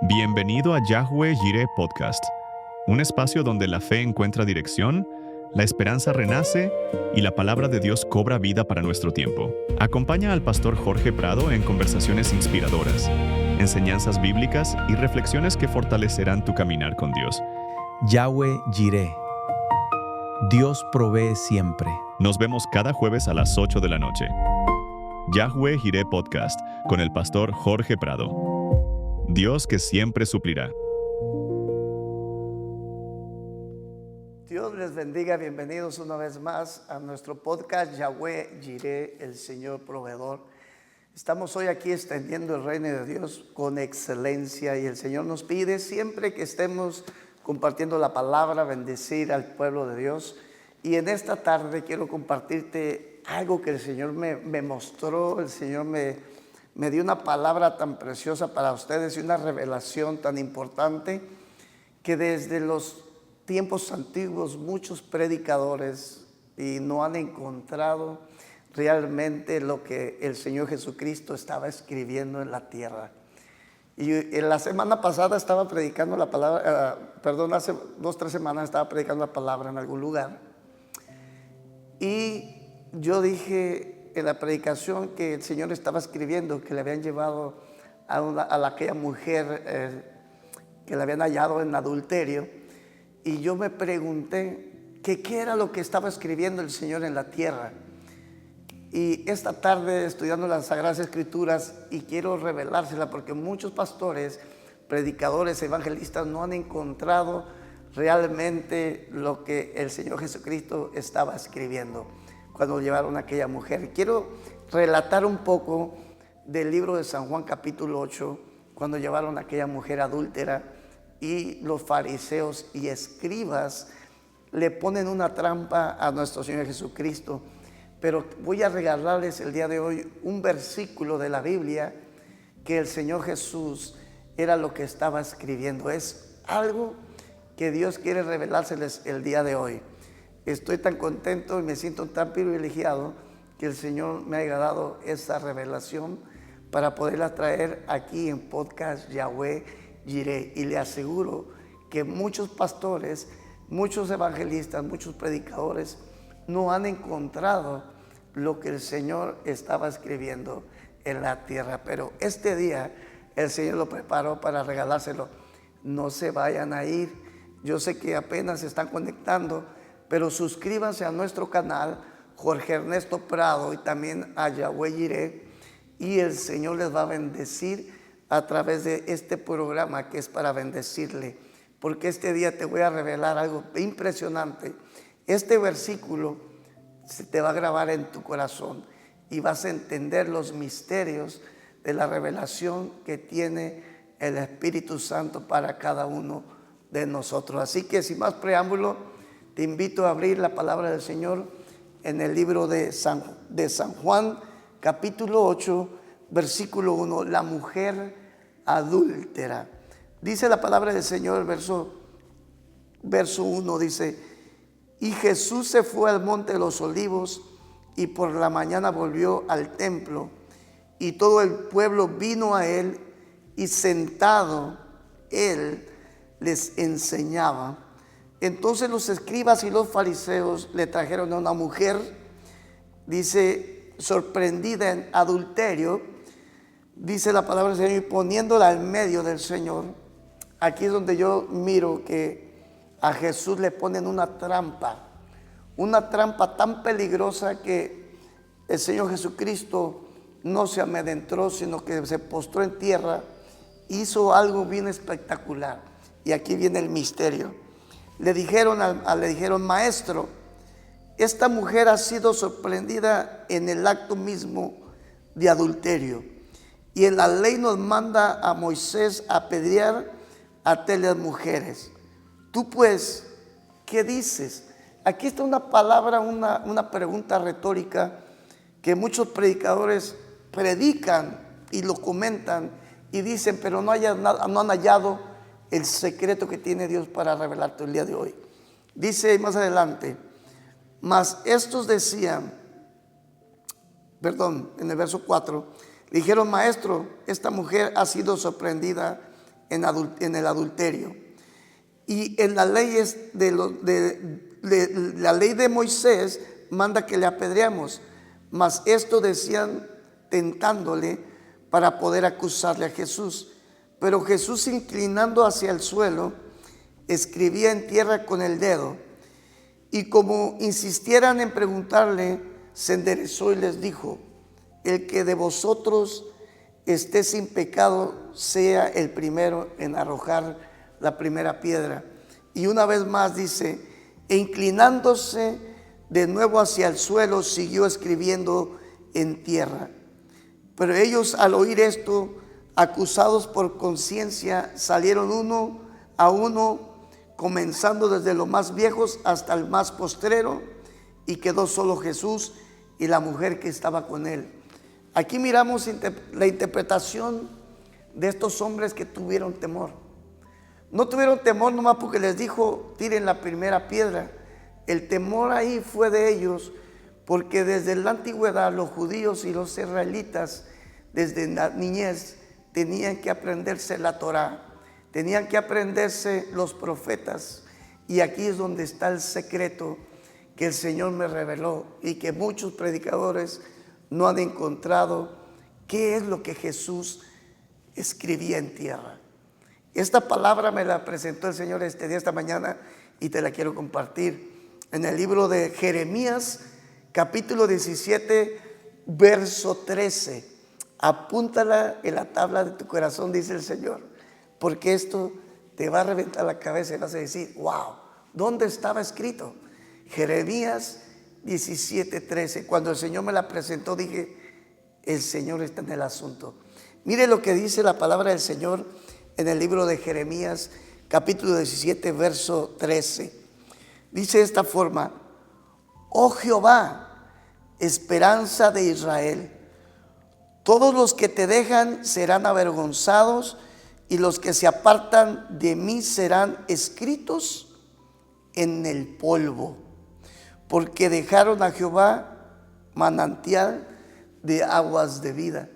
Bienvenido a Yahweh Jireh Podcast, un espacio donde la fe encuentra dirección, la esperanza renace y la palabra de Dios cobra vida para nuestro tiempo. Acompaña al pastor Jorge Prado en conversaciones inspiradoras, enseñanzas bíblicas y reflexiones que fortalecerán tu caminar con Dios. Yahweh Jireh. Dios provee siempre. Nos vemos cada jueves a las 8 de la noche. Yahweh Jireh Podcast con el pastor Jorge Prado. Dios que siempre suplirá. Dios les bendiga, bienvenidos una vez más a nuestro podcast Yahweh Jireh, el Señor proveedor. Estamos hoy aquí extendiendo el reino de Dios con excelencia y el Señor nos pide siempre que estemos compartiendo la palabra, bendecir al pueblo de Dios. Y en esta tarde quiero compartirte algo que el Señor me mostró, el Señor me dio una palabra tan preciosa para ustedes y una revelación tan importante que desde los tiempos antiguos muchos predicadores y no han encontrado realmente lo que el Señor Jesucristo estaba escribiendo en la tierra. Y en la semana pasada estaba predicando la palabra, hace 2-3 semanas estaba predicando la palabra en algún lugar. Y yo dije en la predicación que el Señor estaba escribiendo, que le habían llevado a aquella mujer que la habían hallado en adulterio. Y yo me pregunté que qué era lo que estaba escribiendo el Señor en la tierra. Y esta tarde estudiando las Sagradas Escrituras, y quiero revelársela porque muchos pastores, predicadores, evangelistas no han encontrado realmente lo que el Señor Jesucristo estaba escribiendo cuando llevaron a aquella mujer. Quiero relatar un poco del libro de San Juan capítulo 8, cuando llevaron a aquella mujer adúltera y los fariseos y escribas le ponen una trampa a nuestro Señor Jesucristo. Pero voy a regalarles el día de hoy un versículo de la Biblia que el Señor Jesús era lo que estaba escribiendo. Es algo que Dios quiere revelárseles el día de hoy. Estoy tan contento y me siento tan privilegiado que el Señor me haya dado esa revelación para poderla traer aquí en podcast Yahweh Jireh. Y le aseguro que muchos pastores, muchos evangelistas, muchos predicadores no han encontrado lo que el Señor estaba escribiendo en la tierra. Pero este día el Señor lo preparó para regalárselo. No se vayan a ir. Yo sé que apenas se están conectando, pero suscríbanse a nuestro canal Jorge Ernesto Prado y también a Yahweh Jireh, y el Señor les va a bendecir a través de este programa que es para bendecirle, porque este día te voy a revelar algo impresionante. Este versículo se te va a grabar en tu corazón y vas a entender los misterios de la revelación que tiene el Espíritu Santo para cada uno de nosotros. Así que sin más preámbulo, te invito a abrir la palabra del Señor en el libro de San Juan, capítulo 8, versículo 1, la mujer adúltera. Dice la palabra del Señor, verso 1, dice: y Jesús se fue al monte de los olivos y por la mañana volvió al templo, y todo el pueblo vino a él, y sentado él les enseñaba. Entonces los escribas y los fariseos le trajeron a una mujer, dice, sorprendida en adulterio, dice la palabra del Señor, y poniéndola en medio del Señor. Aquí es donde yo miro que a Jesús le ponen una trampa tan peligrosa que el Señor Jesucristo no se amedrentó, sino que se postró en tierra, hizo algo bien espectacular. Y aquí viene el misterio. Le dijeron, maestro, esta mujer ha sido sorprendida en el acto mismo de adulterio, y en la ley nos manda a Moisés a apedrear a tales mujeres. Tú pues, ¿qué dices? Aquí está una palabra, una pregunta retórica que muchos predicadores predican y lo comentan y dicen, pero no han hallado el secreto que tiene Dios para revelarte el día de hoy. Dice más adelante, mas estos decían, en el verso 4, le dijeron, maestro, esta mujer ha sido sorprendida en el adulterio. Y en las leyes la ley de Moisés manda que le apedreamos, mas esto decían tentándole para poder acusarle a Jesús. Pero Jesús, inclinando hacia el suelo, escribía en tierra con el dedo. Y como insistieran en preguntarle, se enderezó y les dijo: el que de vosotros esté sin pecado, sea el primero en arrojar la primera piedra. Y una vez más dice: e inclinándose de nuevo hacia el suelo, siguió escribiendo en tierra. Pero ellos, al oír esto, acusados por conciencia, salieron uno a uno, comenzando desde los más viejos hasta el más postrero, y quedó solo Jesús y la mujer que estaba con él. Aquí miramos la interpretación de estos hombres que tuvieron temor. No tuvieron temor nomás porque les dijo: tiren la primera piedra. El temor ahí fue de ellos porque desde la antigüedad los judíos y los israelitas, desde la niñez, tenían que aprenderse la Torá, tenían que aprenderse los profetas. Y aquí es donde está el secreto que el Señor me reveló y que muchos predicadores no han encontrado. ¿Qué es lo que Jesús escribía en tierra? Esta palabra me la presentó el Señor esta mañana, y te la quiero compartir. En el libro de Jeremías, capítulo 17, verso 13. Apúntala en la tabla de tu corazón, dice el Señor, porque esto te va a reventar la cabeza y vas a decir: wow, ¿dónde estaba escrito? Jeremías 17:13. Cuando el Señor me la presentó, dije: el Señor está en el asunto. Mire lo que dice la palabra del Señor en el libro de Jeremías, capítulo 17, verso 13. Dice de esta forma: oh Jehová, esperanza de Israel, todos los que te dejan serán avergonzados, y los que se apartan de mí serán escritos en el polvo, porque dejaron a Jehová, manantial de aguas de vida.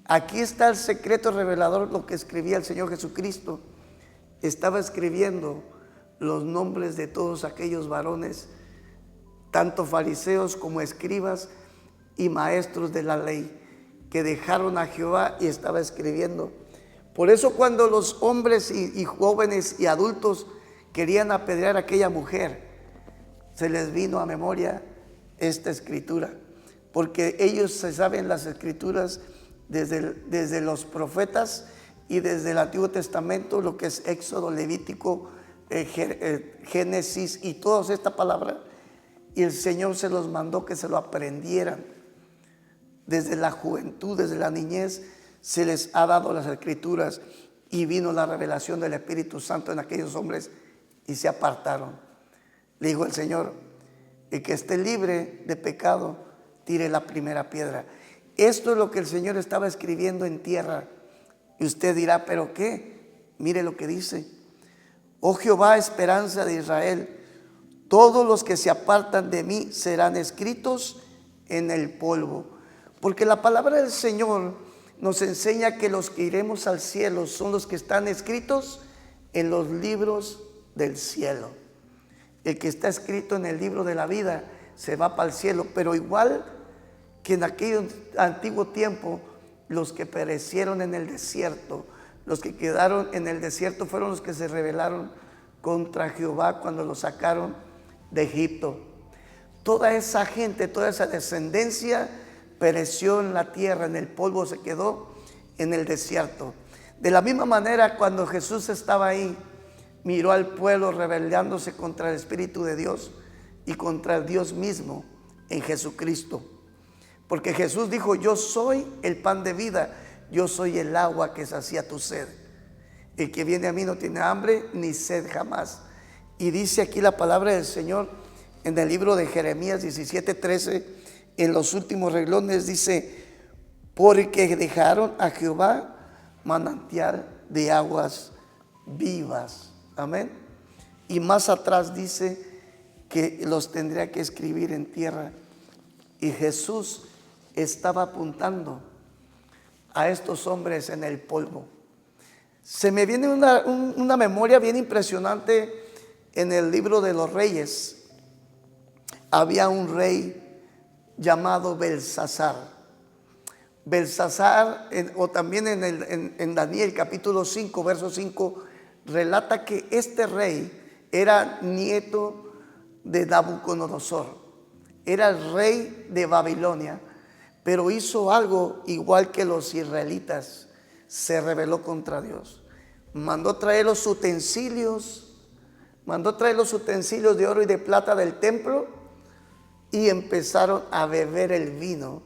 Aquí está el secreto revelador, lo que escribía el Señor Jesucristo. Estaba escribiendo los nombres de todos aquellos varones, tanto fariseos como escribas y maestros de la ley, que dejaron a Jehová, y estaba escribiendo. Por eso cuando los hombres y jóvenes y adultos querían apedrear a aquella mujer, se les vino a memoria esta escritura, porque ellos se saben las escrituras desde los profetas y desde el Antiguo Testamento, lo que es Éxodo, Levítico, Génesis y todas estas palabras, y el Señor se los mandó que se lo aprendieran. Desde la juventud, desde la niñez, se les ha dado las escrituras, y vino la revelación del Espíritu Santo en aquellos hombres y se apartaron. Le dijo el Señor: el que esté libre de pecado, tire la primera piedra. Esto es lo que el Señor estaba escribiendo en tierra. Y usted dirá: ¿pero qué? Mire lo que dice: oh Jehová, esperanza de Israel, todos los que se apartan de mí serán escritos en el polvo. Porque la palabra del Señor nos enseña que los que iremos al cielo son los que están escritos en los libros del cielo. El que está escrito en el libro de la vida se va para el cielo, pero igual que en aquel antiguo tiempo, los que perecieron en el desierto, los que quedaron en el desierto, fueron los que se rebelaron contra Jehová cuando los sacaron de Egipto. Toda esa gente, toda esa descendencia pereció en la tierra, en el polvo se quedó, en el desierto. De la misma manera, cuando Jesús estaba ahí, miró al pueblo rebelándose contra el Espíritu de Dios y contra el Dios mismo en Jesucristo. Porque Jesús dijo: yo soy el pan de vida, yo soy el agua que sacía tu sed. El que viene a mí no tiene hambre ni sed jamás. Y dice aquí la palabra del Señor en el libro de Jeremías 17:13, en los últimos renglones dice: porque dejaron a Jehová, manantial de aguas vivas. Amén. Y más atrás dice que los tendría que escribir en tierra. Y Jesús estaba apuntando a estos hombres en el polvo. Se me viene una memoria bien impresionante en el libro de los reyes. Había un rey llamado Belsasar. Belsasar, o también en Daniel capítulo 5, verso 5, relata que este rey era nieto de Nabucodonosor. Era el rey de Babilonia, pero hizo algo igual que los israelitas. Se rebeló contra Dios. Mandó traer los utensilios de oro y de plata del templo y empezaron a beber el vino.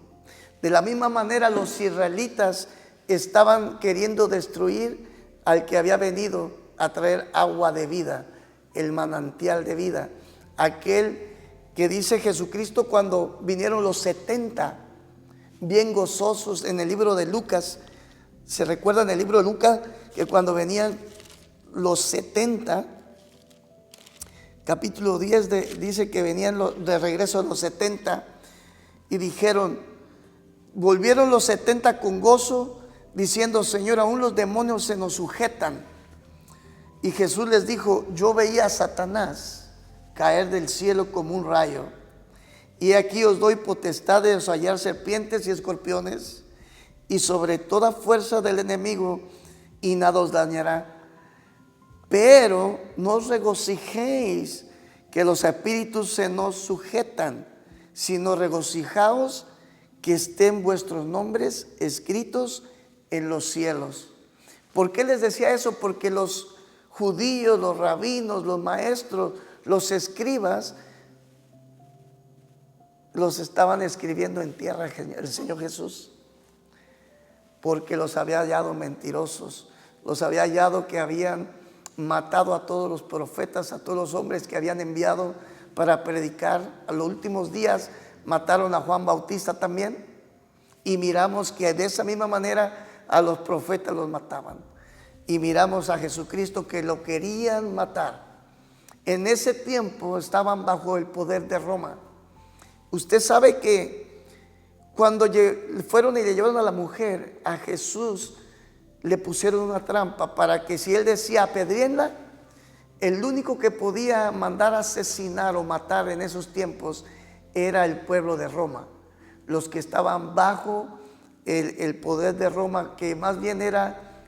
De la misma manera los israelitas estaban queriendo destruir al que había venido a traer agua de vida, el manantial de vida. Aquel que dice Jesucristo cuando vinieron los 70, bien gozosos en el libro de Lucas. ¿Se recuerdan el libro de Lucas? Que cuando venían los 70, capítulo 10 dice que venían de regreso los 70 y volvieron los 70 con gozo, diciendo: Señor, aún los demonios se nos sujetan. Y Jesús les dijo: yo veía a Satanás caer del cielo como un rayo. Y aquí os doy potestad de desollar serpientes y escorpiones, y sobre toda fuerza del enemigo, y nada os dañará. Pero no os regocijéis que los espíritus se nos sujetan, sino regocijaos que estén vuestros nombres escritos en los cielos. ¿Por qué les decía eso? Porque los judíos, los rabinos, los maestros, los escribas, los estaban escribiendo en tierra el Señor Jesús, porque los había hallado mentirosos, los había hallado que habían matado a todos los profetas, a todos los hombres que habían enviado para predicar. A los últimos días mataron a Juan Bautista también, y miramos que de esa misma manera a los profetas los mataban. Y miramos a Jesucristo que lo querían matar. En ese tiempo estaban bajo el poder de Roma. Usted sabe que cuando fueron y le llevaron a la mujer, a Jesús le pusieron una trampa para que si él decía apedréenla, el único que podía mandar a asesinar o matar en esos tiempos era el pueblo de Roma. Los que estaban bajo el poder de Roma, que más bien era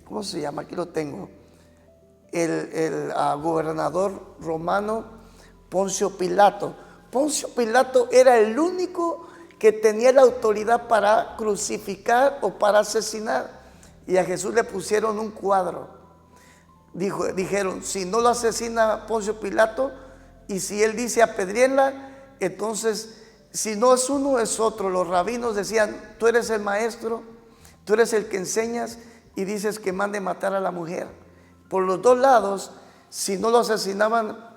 ¿cómo se llama? Aquí lo tengo. El gobernador romano Poncio Pilato. Poncio Pilato era el único que tenía la autoridad para crucificar o para asesinar. Y a Jesús le pusieron un cuadro. Dijeron: si no lo asesina Poncio Pilato, y si él dice apedréenla, entonces si no es uno es otro. Los rabinos decían: tú eres el maestro, tú eres el que enseñas y dices que mande matar a la mujer. Por los dos lados, si no lo asesinaban,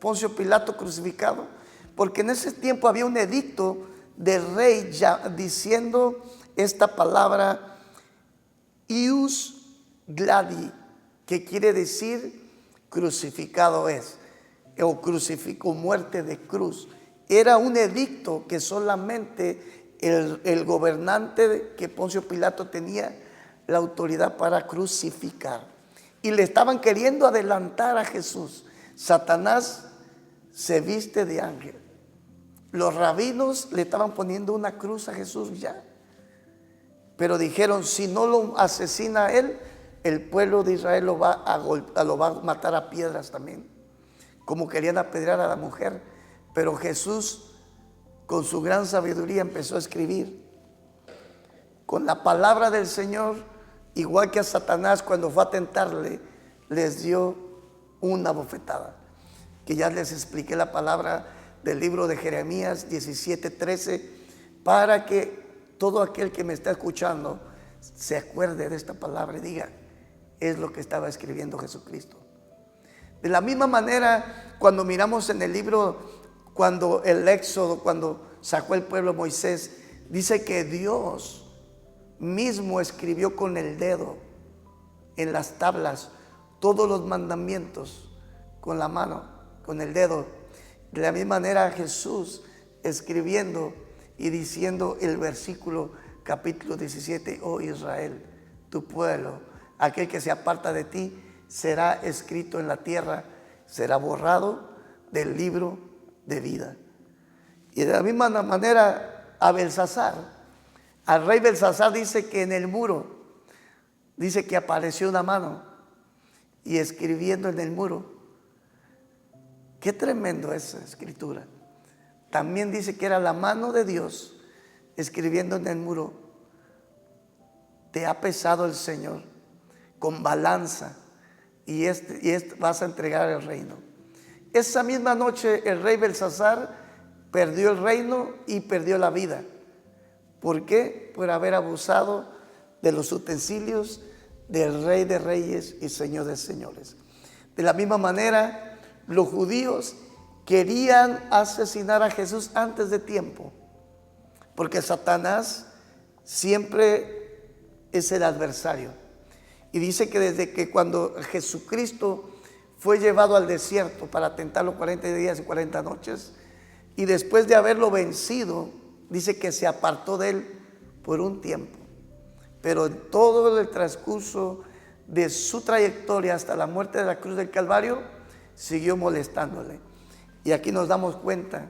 Poncio Pilato crucificado. Porque en ese tiempo había un edicto del rey ya diciendo esta palabra ius gladi, que quiere decir crucificado es, o muerte de cruz. Era un edicto que solamente el gobernante, que Poncio Pilato, tenía la autoridad para crucificar. Y le estaban queriendo adelantar a Jesús. Satanás se viste de ángel. Los rabinos le estaban poniendo una cruz a Jesús ya. Pero dijeron: si no lo asesina a él, el pueblo de Israel lo va a matar a piedras también, como querían apedrear a la mujer. Pero Jesús, con su gran sabiduría, empezó a escribir con la palabra del Señor, igual que a Satanás cuando fue a tentarle, les dio una bofetada, que ya les expliqué la palabra del libro de Jeremías 17:13, para que todo aquel que me está escuchando se acuerde de esta palabra y diga: es lo que estaba escribiendo Jesucristo. De la misma manera, cuando miramos en el libro, cuando el Éxodo, cuando sacó el pueblo Moisés, dice que Dios mismo escribió con el dedo en las tablas todos los mandamientos con la mano, con el dedo. De la misma manera Jesús escribiendo y diciendo el versículo capítulo 17: oh Israel, tu pueblo, aquel que se aparta de ti será escrito en la tierra, será borrado del libro de vida. Y de la misma manera a Belsasar, al rey Belsasar dice que en el muro, dice que apareció una mano y escribiendo en el muro. Qué tremendo es esa escritura. También dice que era la mano de Dios escribiendo en el muro: te ha pesado el Señor con balanza y vas a entregar el reino. Esa misma noche el rey Belsasar perdió el reino y perdió la vida. ¿Por qué? Por haber abusado de los utensilios del Rey de Reyes y Señor de Señores. De la misma manera, los judíos querían asesinar a Jesús antes de tiempo, porque Satanás siempre es el adversario. Y dice que desde que cuando Jesucristo fue llevado al desierto para tentarlo 40 días y 40 noches, y después de haberlo vencido, dice que se apartó de él por un tiempo. Pero en todo el transcurso de su trayectoria hasta la muerte de la cruz del Calvario, siguió molestándole. Y aquí nos damos cuenta,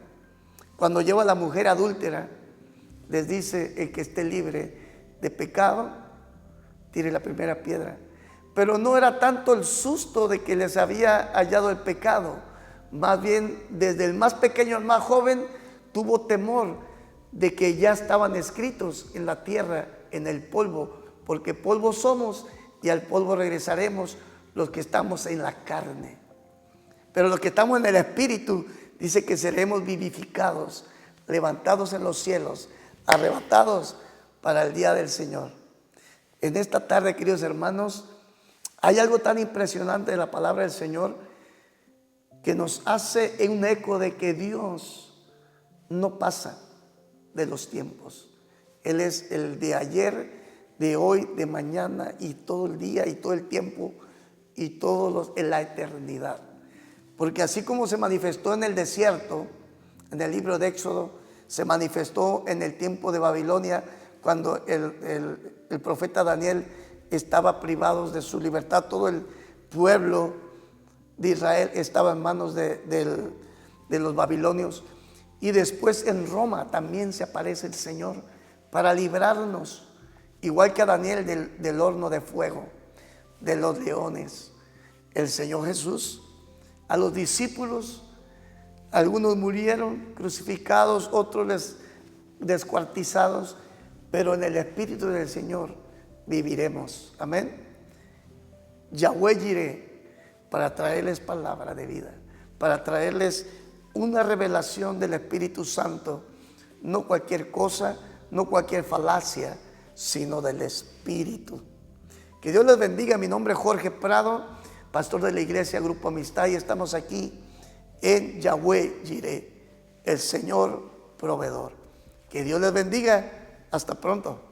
cuando lleva a la mujer adúltera, les dice: el que esté libre de pecado, tire la primera piedra. Pero no era tanto el susto de que les había hallado el pecado, más bien desde el más pequeño al más joven tuvo temor de que ya estaban escritos en la tierra, en el polvo, porque polvo somos y al polvo regresaremos los que estamos en la carne. Pero los que estamos en el Espíritu, dice que seremos vivificados, levantados en los cielos, arrebatados para el día del Señor. En esta tarde, queridos hermanos, hay algo tan impresionante de la palabra del Señor que nos hace un eco de que Dios no pasa de los tiempos. Él es el de ayer, de hoy, de mañana y todo el día y todo el tiempo y en la eternidad. Porque así como se manifestó en el desierto, en el libro de Éxodo, se manifestó en el tiempo de Babilonia, cuando el profeta Daniel estaba privado de su libertad. Todo el pueblo de Israel estaba en manos de los babilonios. Y después en Roma también se aparece el Señor para librarnos, igual que a Daniel del horno de fuego, de los leones. El Señor Jesús, a los discípulos, algunos murieron crucificados, otros descuartizados, pero en el Espíritu del Señor viviremos. Amén. Yahweh Jireh, para traerles palabra de vida, para traerles una revelación del Espíritu Santo, no cualquier cosa, no cualquier falacia, sino del Espíritu. Que Dios les bendiga. Mi nombre es Jorge Prado, pastor de la iglesia Grupo Amistad, y estamos aquí en Yahweh Jireh, el Señor proveedor. Que Dios les bendiga. Hasta pronto.